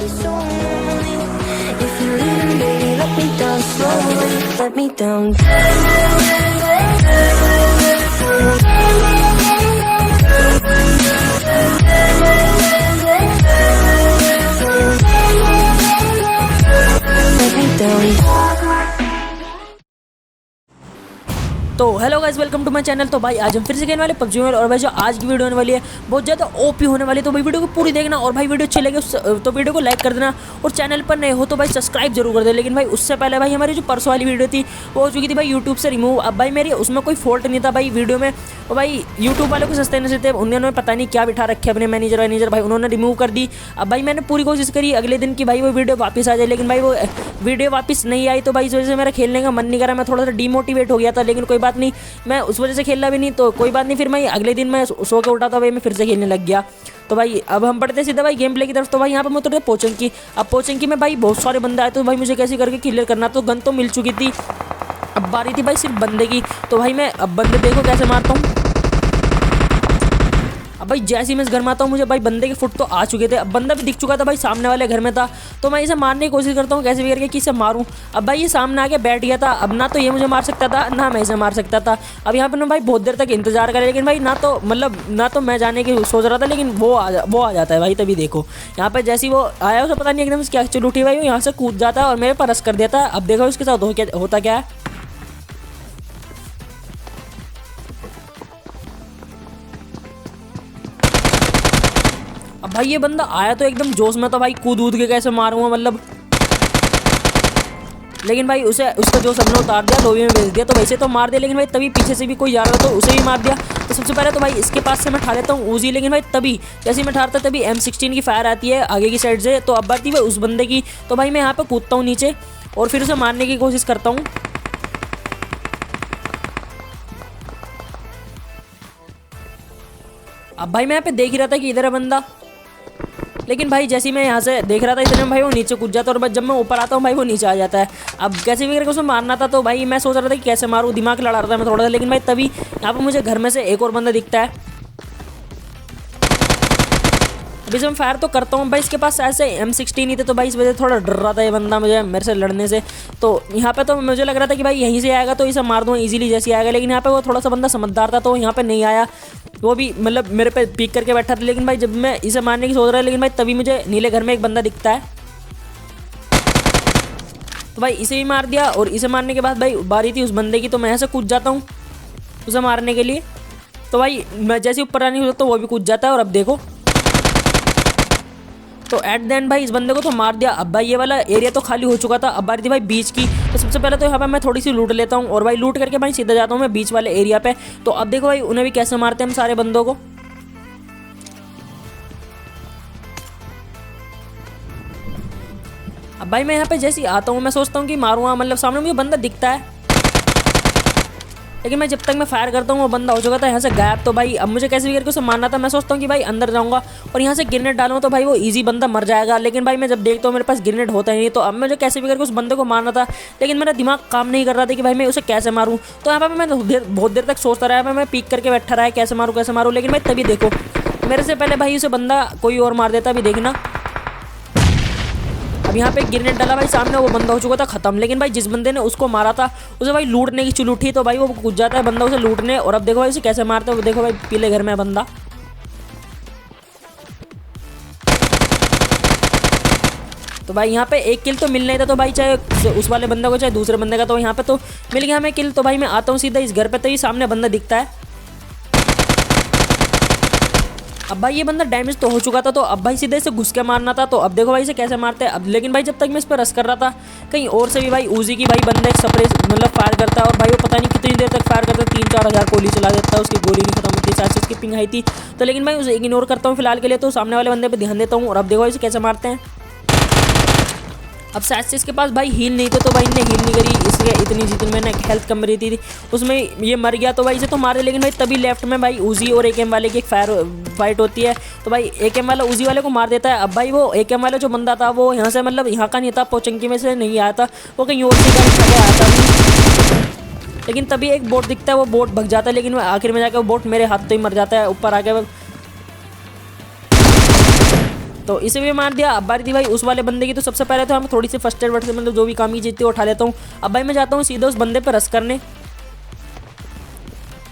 so lonely. If you're leaving, baby, let me down slowly. Let me down. Let me down. तो hello guys, welcome to my channel. तो भाई आज हम फिर से खेलने वाले पबजी में, और भाई जो आज की वीडियो होने वाली है बहुत ज़्यादा ओपी होने वाली है। तो भाई वीडियो को पूरी देखना, और भाई वीडियो अच्छी लगे तो वीडियो को लाइक कर देना, और चैनल पर नए हो तो भाई सब्सक्राइब जरूर कर दे। लेकिन भाई उससे पहले भाई हमारी जो परसों वाली वीडियो थी वो हो चुकी थी भाई यूट्यूब से रिमूव। अब भाई मेरी उसमें कोई फॉल्ट नहीं था भाई वीडियो में, और भाई यूट्यूब वाले को सस्ते नहीं थे, उन्होंने पता नहीं क्या बिठा रखे अपने मैनेजर भाई, उन्होंने रिमूव कर दी। अब भाई मैंने पूरी कोशिश करी अगले दिन की भाई वो वीडियो वापस आ जाए, लेकिन भाई वो वीडियो वापस नहीं आई। तो भाई इस वजह से मेरा खेलने का मन नहीं करा, मैं थोड़ा सा डिमोटिवेट हो गया था। लेकिन कोई बात नहीं, मैं उस वजह से खेलना भी नहीं, तो कोई बात नहीं। फिर मैं अगले दिन मैं सो के उठा था भाई, मैं फिर से खेलने लग गया। तो भाई अब हम पढ़ते सीधा भाई गेम प्ले की तरफ। तो भाई यहाँ पर मैं उतरते पोचंकी। अब पोचंकी में भाई बहुत सारे बंदे आए, तो भाई मुझे कैसे करके क्लियर करना। तो गन तो मिल चुकी थी, अब बारी थी भाई सिर्फ बंदे की। तो भाई मैं अब बंदे देखो कैसे मारता हूँ। अब भाई जैसे ही मैं इस घर में आता हूँ, मुझे भाई बंदे के फुट तो आ चुके थे। अब बंदा भी दिख चुका था भाई, सामने वाले घर में था। तो मैं इसे मारने की कोशिश करता हूँ कैसे भी करके कि इसे मारूं। अब भाई ये सामने आके बैठ गया था, अब ना तो ये मुझे मार सकता था ना मैं इसे मार सकता था। अब यहाँ पर मैं भाई बहुत देर तक इंतजार करा, लेकिन भाई ना तो मैं जाने की सोच रहा था, लेकिन वो आ जाता है भाई। तभी देखो यहाँ पर जैसे ही वो आया, उसे पता नहीं एकदम क्या चल उठी भाई, वो यहाँ से कूद जाता है और मेरे पर रस कर देता है। अब देखो उसके साथ होता क्या है। अब भाई ये बंदा आया तो एकदम जोश में, तो भाई कूद के कैसे मारूंगा मतलब। लेकिन भाई उसका जोश हमने उतार दिया, लोबी में भेज दिया। तो वैसे तो मार दिया, लेकिन भाई तभी पीछे से भी कोई जा रहा था तो उसे भी मार दिया। तो सबसे पहले तो भाई इसके पास से मैं ठा लेता हूँ ऊजी, लेकिन भाई तभी जैसे ही मैं ठारता तभी M16 की फायर आती है आगे की साइड से। तो अब बात थी भाई उस बंदे की। तो भाई मैं यहाँ पर कूदता हूँ नीचे और फिर उसे मारने की कोशिश करता हूँ। अब भाई मैं यहाँ पे देख ही रहा था कि इधर है बंदा, लेकिन भाई जैसे ही मैं यहाँ से देख रहा था इतने में भाई वो नीचे कूद जाता है, और बस जब मैं ऊपर आता हूँ भाई वो नीचे आ जाता है। अब कैसे भी करके उसे मारना था, तो भाई मैं सोच रहा था कि कैसे मारूँ, दिमाग लड़ा रहा था मैं थोड़ा सा। लेकिन भाई तभी यहाँ पर मुझे घर में से एक और बंदा दिखता है। अभी से मैं फायर तो करता हूँ भाई, इसके पास ऐसे M16 ही थे, तो भाई इस वजह से थोड़ा डर रहा था ये बंदा मुझे मेरे से लड़ने से। तो यहाँ पे तो मुझे लग रहा था कि भाई यहीं से आएगा तो इसे मार दूँ इजीली जैसे आएगा, लेकिन यहाँ पे वो थोड़ा सा बंदा समझदार था, तो यहाँ पे नहीं आया। वो भी मतलब मेरे पे पीक करके बैठा था। लेकिन भाई जब मैं इसे मारने की सोच रहा है, लेकिन भाई तभी मुझे नीले घर में एक बंदा दिखता है। तो भाई इसे भी मार दिया, और इसे मारने के बाद भाई बारी थी उस बंदे की। तो मैं ऐसे कूद जाता हूँ उसे मारने के लिए। तो भाई मैं जैसे ऊपर आने की तो वो भी कूद जाता है, और अब देखो तो एट द एंड भाई इस बंदे को तो मार दिया। अब भाई ये वाला एरिया तो खाली हो चुका था, अब बारी थी भाई बीच की। तो सबसे पहले तो यहाँ पर मैं थोड़ी सी लूट लेता हूँ, और भाई लूट करके भाई सीधा जाता हूँ मैं बीच वाले एरिया पे। तो अब देखो भाई उन्हें भी कैसे मारते हैं हम सारे बंदों को। अब भाई मैं यहाँ पे जैसे ही आता हूँ मैं सोचता हूँ कि मारूंगा, मतलब सामने मुझे बंदा दिखता है, लेकिन मैं जब तक मैं फायर करता हूँ वो बंदा हो चुका था यहाँ से गायब। तो भाई अब मुझे कैसे भी करके उसे मारना था। मैं सोचता हूँ कि भाई अंदर जाऊँगा और यहाँ से ग्रेनेड डालूँ तो भाई वो इजी बंदा मर जाएगा। लेकिन भाई मैं जब देखता हूँ मेरे पास ग्रेनेड होता ही नहीं, तो अब मुझे कैसे भी करके उस बंदे को मारना था, लेकिन मेरा दिमाग काम नहीं कर रहा था कि भाई मैं उसे कैसे मारूँ। तो यहाँ पर मैं बहुत देर तक सोचता रहा, मैं पीक करके बैठा रहा है कैसे मारूँ। लेकिन भाई तभी देखो मेरे से पहले भाई उसे बंदा कोई और मार देता। अभी देखना अब यहाँ पे ग्रेनेड डाला भाई, सामने वो बंदा हो चुका था खत्म। लेकिन भाई जिस बंदे ने उसको मारा था उसे भाई लूटने की चुल उठी, तो भाई वो कूद जाता है बंदा उसे लूटने। और अब देखो भाई उसे कैसे मारते हैं, देखो भाई पीले घर में बंदा। तो भाई यहाँ पे एक किल तो मिलना ही था, तो भाई चाहे उस वाले बंदा को चाहे दूसरे बंदे का, तो यहाँ पे तो मिल गया हमें किल। तो भाई मैं आता हूँ सीधा इस घर पे, तो ये सामने बंदा दिखता है। अब भाई ये बंदा डैमेज तो हो चुका था, तो अब भाई सीधे इसे घुस के मारना था। तो अब देखो भाई इसे कैसे मारते हैं। अब लेकिन भाई जब तक मैं इस पर रश कर रहा था, कहीं और से भी भाई ऊजी की भाई बंदा एक स्प्रे मतलब फायर करता है, और भाई वो पता नहीं कितनी देर तक फायर करता है, 3-4 हज़ार गोली चला देता है, उसकी गोली नहीं खत्म होती, शायद से उसकी पिंग आई थी। तो लेकिन भाई उसे इग्नोर करता हूँ फिलहाल के लिए, तो सामने वाले बंदे पर ध्यान देता हूँ। और अब देखो इसे कैसे मारते हैं। अब शायद से इसके पास भाई हील नहीं थे, तो भाई इनने हील नहीं करी, इसलिए इतनी जितनी मैंने हेल्थ कम रही थी उसमें ये मर गया। तो भाई इसे तो मार दे, लेकिन भाई तभी लेफ्ट में भाई ऊजी और AKM वाले की एक फाइट होती है। तो भाई AKM वाला ऊजी वाले को मार देता है। अब भाई वो AKM वाला जो बंदा था वो यहाँ से मतलब यहाँ का नहीं था, पोचंकी में से नहीं आया था, वो कहीं और से आया था। लेकिन तभी एक बोट दिखता है, वो बोट भग जाता है, लेकिन आखिर में जाकर वो बोट मेरे हाथ तो ही मर जाता है ऊपर आके। तो इसे भी मार दिया। अब बारी थी भाई उस वाले बंदे की। तो सबसे पहले तो हम थोड़ी सी फर्स्ट एड वर्ड से मतलब जो भी काम की चीज़ थी उठा लेता हूँ। अब भाई मैं जाता हूँ सीधे उस बंदे पर रश करने।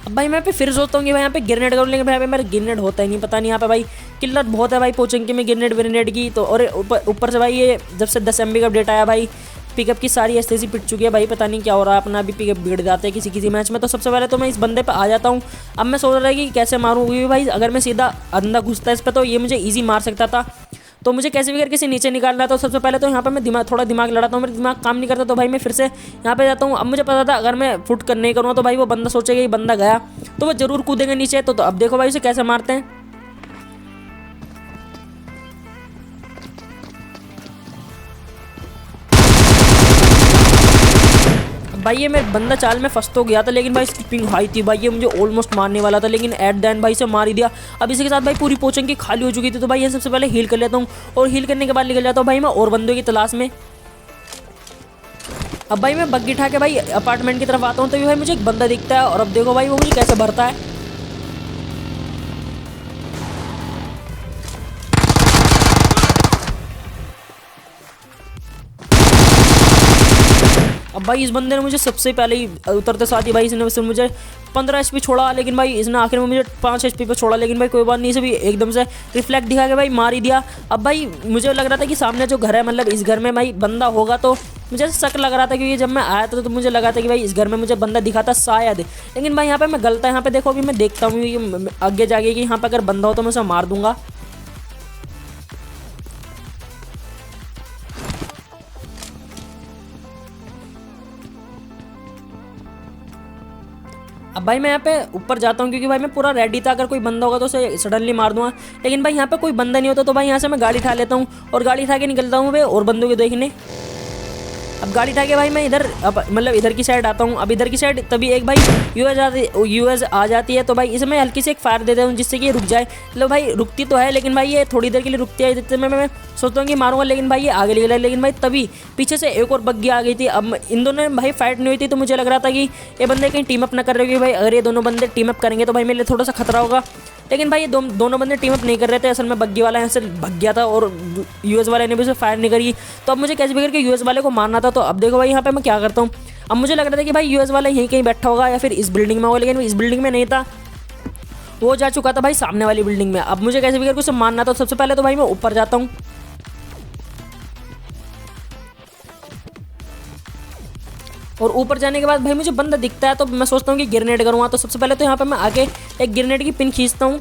अब भाई मैं पे फिर सोचता हूँ कि भाई यहाँ पे ग्रेनेड करूँ, लेकिन भाई यहाँ पे मेरा ग्रेनेड होता ही नहीं, पता नहीं यहाँ पे भाई किल्लत बहुत है भाई पोचंकी में ग्रेनेड व्रेनेड की। तो और ऊपर से भाई ये जब से 10 MB का अपडेट आया भाई पिकअप की सारी एसटीसी पिट चुकी है भाई, पता नहीं क्या हो रहा है, अपना भी पिकअप बिगड़ जाते हैं किसी मैच में। तो सबसे पहले तो मैं इस बंदे पे आ जाता हूँ। अब मैं सोच रहा था कि कैसे मारूँ, क्योंकि भाई अगर मैं सीधा अंदर घुसता इस पर तो ये मुझे ईजी मार सकता था। तो मुझे कैसे भी करके से नीचे निकालना था। तो सबसे पहले तो यहाँ पे मैं थोड़ा दिमाग लड़ाता हूँ, मेरा दिमाग काम नहीं करता। तो भाई मैं फिर से यहाँ पे जाता हूँ। अब मुझे पता था अगर मैं फुट कर नहीं करूँगा तो भाई वो बंदा सोचेगा ये बंदा गया, तो वो जरूर कूदेंगे नीचे। तो अब देखो भाई उसे कैसे मारते हैं। भाई ये मेरे बंदा चाल में फंस तो गया था, लेकिन भाई इसकी पिंग हाई थी भाई, ये मुझे ऑलमोस्ट मारने वाला था, लेकिन एट द एंड भाई से मार ही दिया। अब इसी के साथ भाई पूरी पोचंग की खाली हो चुकी थी। तो भाई ये सबसे पहले हील कर लेता हूँ, और हील करने के बाद निकल जाता हूँ भाई मैं और बंदों की तलाश में। अब भाई मैं बग्गी उठा के भाई अपार्टमेंट की तरफ आता हूँ। तो भाई मुझे एक बंदा दिखता है, और अब देखो भाई वो मुझे कैसे भरता है। अब भाई इस बंदे ने मुझे सबसे पहले ही उतरते साथ ही भाई इसने मुझे 15 HP छोड़ा, लेकिन भाई इसने आखिर में मुझे 5 HP पे छोड़ा। लेकिन भाई कोई बात नहीं, इसे भी एकदम से रिफ्लेक्ट दिखा के भाई मार ही दिया। अब भाई मुझे लग रहा था कि सामने जो घर है मतलब इस घर में भाई बंदा होगा, तो मुझे शक लग रहा था, क्योंकि जब मैं आया था तो मुझे लगा था कि भाई इस घर में मुझे बंदा दिखा था शायद। लेकिन भाई यहाँ पे मैं गलत है। यहाँ पे देखो अभी मैं देखता हूँ कि आगे जाके कि यहाँ पे अगर बंदा हो तो मैं उसे मार दूंगा। अब भाई मैं यहाँ पे ऊपर जाता हूँ, क्योंकि भाई मैं पूरा रेडी था, अगर कोई बंदा होगा तो उसे सडनली मार दूंगा। लेकिन भाई यहाँ पे कोई बंदा नहीं होता। तो भाई यहाँ से मैं गाड़ी उठा लेता हूँ, और गाड़ी उठा के निकलता हूँ भाई और बंदों को देखने। अब गाड़ी उठा के भाई मैं इधर मतलब इधर की साइड आता हूँ। अब इधर की साइड तभी एक भाई यूएस आ जाती है। तो भाई इसे मैं हल्की से एक फायर दे देता हूँ, जिससे कि ये रुक जाए। मतलब भाई रुकती तो है, लेकिन भाई ये थोड़ी देर के लिए रुकती है, जितने में मैं सोचता हूँ कि मारूंगा, लेकिन भाई ये आगे निकला। लेकिन भाई तभी पीछे से एक और बग्गी आ गई थी। अब इन दोनों में भाई फाइट नहीं हुई थी, तो मुझे लग रहा था कि ये बंदे कहीं टीम अप ना कर रहे, क्योंकि भाई अगर ये दोनों बंदे टीम अप करेंगे तो भाई मेरे लिए थोड़ा सा खतरा होगा। लेकिन भाई ये दोनों बंदे टीम अप नहीं कर रहे थे। असल में बग्गी वाला यहाँ से भाग गया था, और यूएस वाले ने भी उसे फायर नहीं करी। तो अब मुझे कैसे भी करके यूएस वाले को मारना था। तो अब देखो भाई यहाँ पे मैं क्या करता हूँ। अब मुझे लग रहा था कि भाई यूएस वाला यहीं कहीं बैठा होगा, या फिर इस बिल्डिंग में होगा, लेकिन इस बिल्डिंग में नहीं था, वो जा चुका था भाई सामने वाली बिल्डिंग में। अब मुझे कैसे भी करके उसे मारना था। सबसे पहले तो भाई मैं ऊपर जाता हूँ, और ऊपर जाने के बाद भाई मुझे बंदा दिखता है। तो मैं सोचता हूँ कि ग्रेनेड करूँगा। तो सबसे पहले तो यहाँ पे मैं आगे एक ग्रेनेड की पिन खींचता हूँ,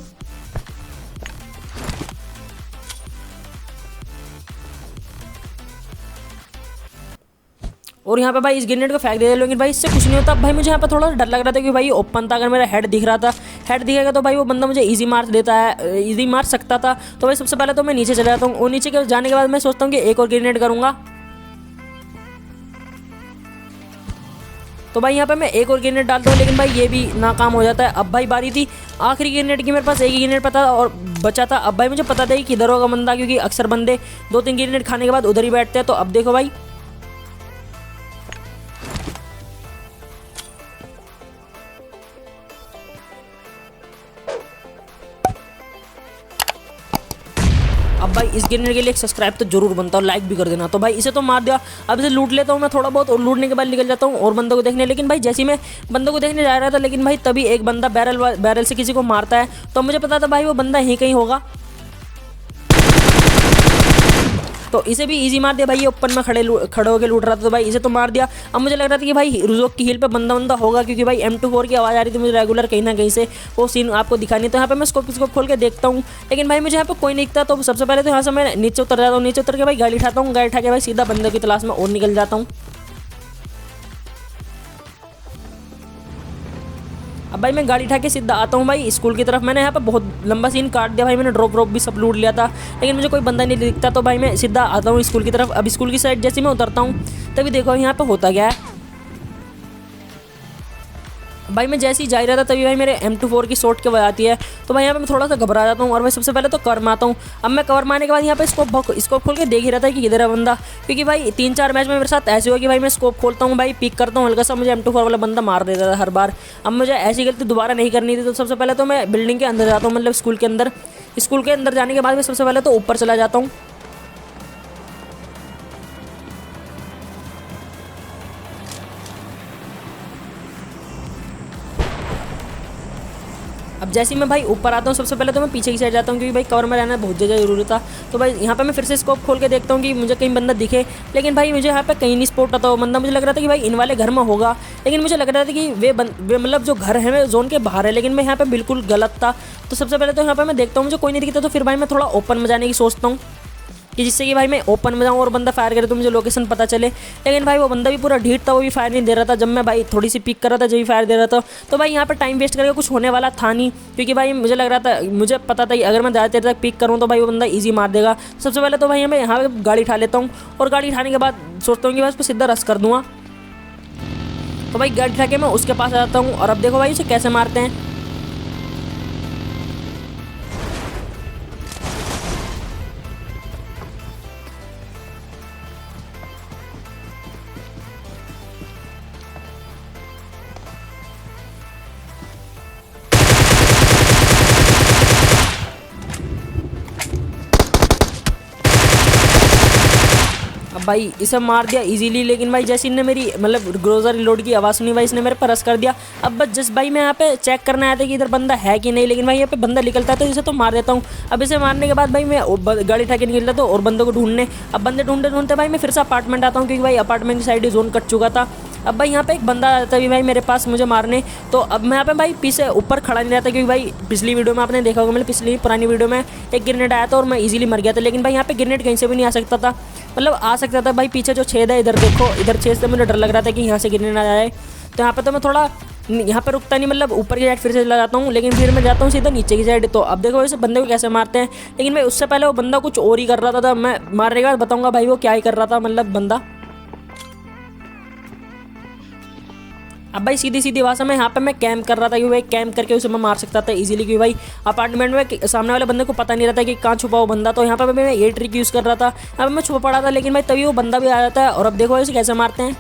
और यहाँ पे भाई इस ग्रेनेड को फेंक दे। लेकिन भाई इससे कुछ नहीं होता। भाई मुझे यहाँ पे थोड़ा डर लग रहा था कि भाई ओपन था, अगर मेरा हेड दिख रहा था, हेड दिखेगा तो भाई वो बंदा मुझे इजी मार देता है, इजी मार सकता था। तो भाई सबसे पहले तो मैं नीचे चला जाता हूँ, और नीचे के जाने के बाद मैं सोचता हूँ कि एक और ग्रेनेड करूँगा। तो भाई यहाँ पे मैं एक और ग्रेनेड डालता हूँ, लेकिन भाई ये भी नाकाम हो जाता है। अब भाई बारी थी आखिरी ग्रेनेड की, मेरे पास एक ही ग्रेनेड पता और बचा था। अब भाई मुझे पता था कि किधर होगा बंदा, क्योंकि अक्सर बंदे 2-3 ग्रेनेड खाने के बाद उधर ही बैठते हैं। तो अब देखो भाई अब भाई इस ग्रेनेड के लिए एक सब्सक्राइब तो जरूर बनता है, लाइक भी कर देना। तो भाई इसे तो मार दिया। अब इसे लूट लेता हूँ मैं थोड़ा बहुत, और लूटने के बाद निकल जाता हूँ और बंदों को देखने। लेकिन भाई जैसे ही मैं बंदों को देखने जा रहा था, लेकिन भाई तभी एक बंदा बैरल से किसी को मारता है। तो मुझे पता था भाई वो बंदा यहीं कहीं होगा, तो इसे भी इजी मार दिया। भाई ये ओपन में खड़े होकर लूट रहा था, तो भाई इसे तो मार दिया। अब मुझे लग रहा था कि भाई रुजोक की हील पे बंदा होगा, क्योंकि भाई M24 की आवाज़ आ रही थी मुझे रेगुलर कहीं ना कहीं से, वो सीन आपको दिखानी। तो यहाँ पे मैं स्कोप खोल के देखता हूँ, लेकिन भाई मुझे यहाँ पे कोई नहीं दिखता। तो सबसे पहले तो यहाँ से मैं नीचे उतर जाता हूँ। नीचे उतर के भाई गाड़ी उठाता हूँ, गाड़ी उठा के भाई सीधा बंदे की तलाश में और निकल जाता हूँ। अब भाई मैं गाड़ी उठा के सीधा आता हूँ भाई स्कूल की तरफ। मैंने यहाँ पे बहुत लंबा सीन काट दिया भाई, मैंने ड्रॉप भी सब लूट लिया था, लेकिन मुझे कोई बंदा नहीं दिखता। तो भाई मैं सीधा आता हूँ स्कूल की तरफ। अब स्कूल की साइड जैसे मैं उतरता हूँ, तभी देखो यहाँ पे होता क्या है। भाई मैं जैसे ही जा रहा था, तभी भाई मेरे M24 की शॉट के वजह आती है। तो भाई यहाँ पे मैं थोड़ा सा घबरा जाता हूँ, और भाई सबसे पहले तो कवर मारता हूँ। अब मैं कवर मारने के बाद यहाँ पे स्कोप खोल के देख ही रहा था कि किधर है बंदा, क्योंकि भाई 3-4 मैच में मेरे साथ ऐसे हुआ कि भाई मैं स्कोप खोलता हूँ, भाई पिक करता हूँ, हल्का सा मुझे M24 वाला बंदा मार देता था हर बार। अब मुझे ऐसी गलती दोबारा नहीं करनी थी। तो सबसे पहले तो मैं बिल्डिंग के अंदर जाता हूँ, मतलब स्कूल के अंदर, स्कूल के अंदर जाने के बाद मैं सबसे पहले तो ऊपर चला जाता हूँ। अब जैसे ही मैं भाई ऊपर आता हूँ सबसे पहले तो मैं पीछे की साइड जाता हूँ, क्योंकि भाई कवर में रहना बहुत ज़्यादा जरूरी था। तो भाई यहाँ पे मैं फिर से स्कोप खोल के देखता हूँ कि मुझे कहीं बंदा दिखे, लेकिन भाई मुझे यहाँ पे कहीं नहीं स्पॉट होता वो बंदा। मुझे लग रहा था कि भाई इन वाले घर में होगा, लेकिन मुझे लग रहा था कि वे मतलब जो घर है वे जोन के बाहर है, लेकिन मैं यहाँ पे बिल्कुल गलत था। तो सबसे पहले तो यहाँ पे मैं देखता हूँ मुझे कोई नहीं दिखता, तो फिर भाई मैं थोड़ा ओपन में जाने की सोचता हूँ कि जिससे कि भाई मैं ओपन में जाऊँ और बंदा फायर करे तो मुझे लोकेशन पता चले। लेकिन भाई वो बंदा भी पूरा ढीठ था, वो भी फायर नहीं दे रहा था। जब मैं भाई थोड़ी सी पिक कर रहा था जब भी फायर दे रहा था, तो भाई यहाँ पर टाइम वेस्ट करके कुछ होने वाला था नहीं, क्योंकि भाई मुझे लग रहा था, मुझे पता था कि अगर मैं ज़्यादा देर तक पिक करूँ तो भाई वो बंदा ईजी मार देगा। सबसे पहले तो भाई मैं यहाँ पर गाड़ी उठा लेता हूँ, और गाड़ी उठाने के बाद सोचता हूँ कि बस सीधा रश कर दूँगा। तो भाई गाड़ी उठा के मैं उसके पास आ जाता हूँ, और अब देखो भाई उसे कैसे मारते हैं। अब भाई इसे मार दिया इजीली, लेकिन भाई जैसे इन्हें मेरी मतलब ग्रोजर रिलोड की आवाज़ सुनी भाई इसने मेरे पर रश कर दिया। अब बस जस्ट भाई मैं यहाँ पे चेक करना आया था कि इधर बंदा है कि नहीं, लेकिन भाई यहाँ पे बंदा निकलता है तो इसे तो मार देता हूँ। अब इसे मारने के बाद भाई मैं गाड़ी उठा के निकल जाता हूँ और बंदों को ढूंढने। अब बंदे ढूंढते ढूंढते भाई मैं फिर से अपार्टमेंट आता हूँ, क्योंकि भाई अपार्टमेंट की साइड जोन कट चुका था। अब भाई यहाँ पे एक बंदा आता है भाई मेरे पास मुझे मारने। तो अब मैं यहाँ पे भाई पीछे ऊपर खड़ा नहीं रहता, क्योंकि भाई पिछली वीडियो में आपने देखा होगा, मतलब पिछली पुरानी वीडियो में एक ग्रेनेड आया था और मैं इजीली मर गया था। लेकिन भाई यहाँ पे ग्रेनेड कहीं से भी नहीं आ सकता था, मतलब आ सकता था भाई पीछे जो छेद है इधर देखो, इधर छेद से मुझे डर लग रहा था कि यहाँ से ग्रेनेड आ जाए। तो यहाँ पे तो मैं थोड़ा यहाँ पे रुकता नहीं, मतलब ऊपर की साइड फिर से चला जाता हूँ, लेकिन फिर मैं जाता हूँ सीधा नीचे की साइड। तो अब देखो इस बंदे को कैसे मारते हैं। लेकिन भाई उससे पहले वो बंदा कुछ और ही कर रहा था, मैं मारने के बाद बताऊँगा भाई वो क्या ही कर रहा था, मतलब बंदा। अब भाई सीधी सीधी भाषा में यहाँ पे मैं कैंप कर रहा था, क्योंकि भाई कैंप करके उसे मैं मार सकता था इजीली, क्योंकि भाई अपार्टमेंट में सामने वाले बंदे को पता नहीं रहता कि कहाँ छुपा वो बंदा। तो यहाँ पे मैं ये ट्रिक यूज़ कर रहा था, यहाँ पे मैं छुपा पड़ा था, लेकिन भाई तभी वो बंदा भी आ जाता है। और अब देखो इसे कैसे मारते हैं।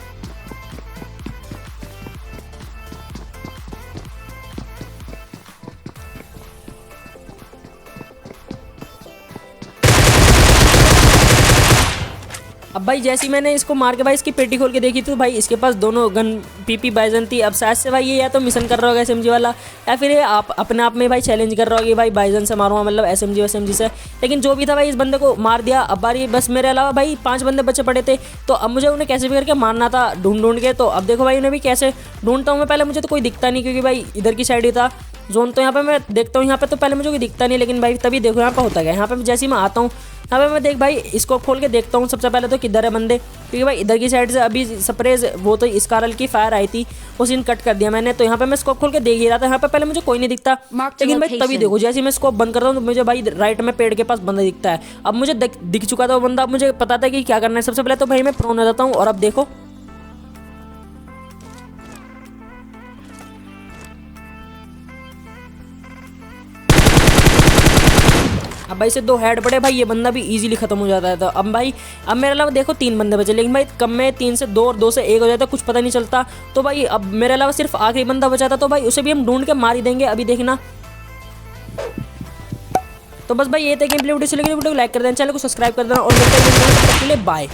अब भाई जैसे ही मैंने इसको मार के भाई इसकी पेटी खोल के देखी तो भाई इसके पास दोनों गन पीपी बाइजन थी। अब शायद से भाई ये या तो मिशन कर रहा होगा एसएमजी वाला, या फिर ये आप अपने आप में भाई चैलेंज कर रहा होगा कि भाई बाइजन से मारूंगा, मतलब एसएमजी से। लेकिन जो भी था भाई इस बंदे को मार दिया। अब बारी बस मेरे अलावा भाई 5 बंदे बचे पड़े थे, तो अब मुझे उन्हें कैसे भी करके मारना था ढूंढ के। तो अब देखो भाई उन्हें भी कैसे ढूंढता हूँ मैं, पहले मुझे तो कोई दिखता नहीं, क्योंकि भाई इधर की साइड ही था जोन। तो यहाँ पे मैं देखता हूँ, यहाँ पे तो पहले मुझे कोई दिखता नहीं, लेकिन भाई तभी देखो यहाँ पे होता गया। यहाँ पे जैसे ही मैं आता हूँ यहाँ पे मैं देख भाई इसको खोल के देखता हूँ सबसे पहले तो किधर है बंदे, क्योंकि भाई इधर की साइड से अभी स्प्रेज वो तो इस कारल की फायर आई थी, वो सीन कट कर दिया मैंने। तो यहाँ पे मैं स्कोप खोल के देख ही रहा था, यहाँ पे पहले मुझे कोई नहीं दिखता, लेकिन भाई तभी देखो जैसे ही मैं स्कोप बंद करता हूँ तो मुझे भाई राइट में पेड़ के पास बंदा दिखता है। अब मुझे दिख चुका था वो बंदा, अब मुझे पता था कि क्या करना है। सबसे पहले तो भाई मैं प्रोन हो जाता हूँ, और अब देखो अब भाई से 2 हेड पड़े भाई, ये बंदा भी इजीली खत्म हो जाता है। तो अब भाई अब मेरे अलावा देखो 3 बंदे बचे, लेकिन भाई कम में 3 से 2 और 2 से 1 हो जाता है, कुछ पता नहीं चलता। तो भाई अब मेरे अलावा सिर्फ आखिरी बंदा बचा था, तो भाई उसे भी हम ढूंढ के मार ही देंगे, अभी देखना। तो बस भाई ये थे गेम प्ले वीडियो, वीडियो को लाइक कर देना, चैनल को सब्सक्राइब कर देना, और मिलते हैं बाय।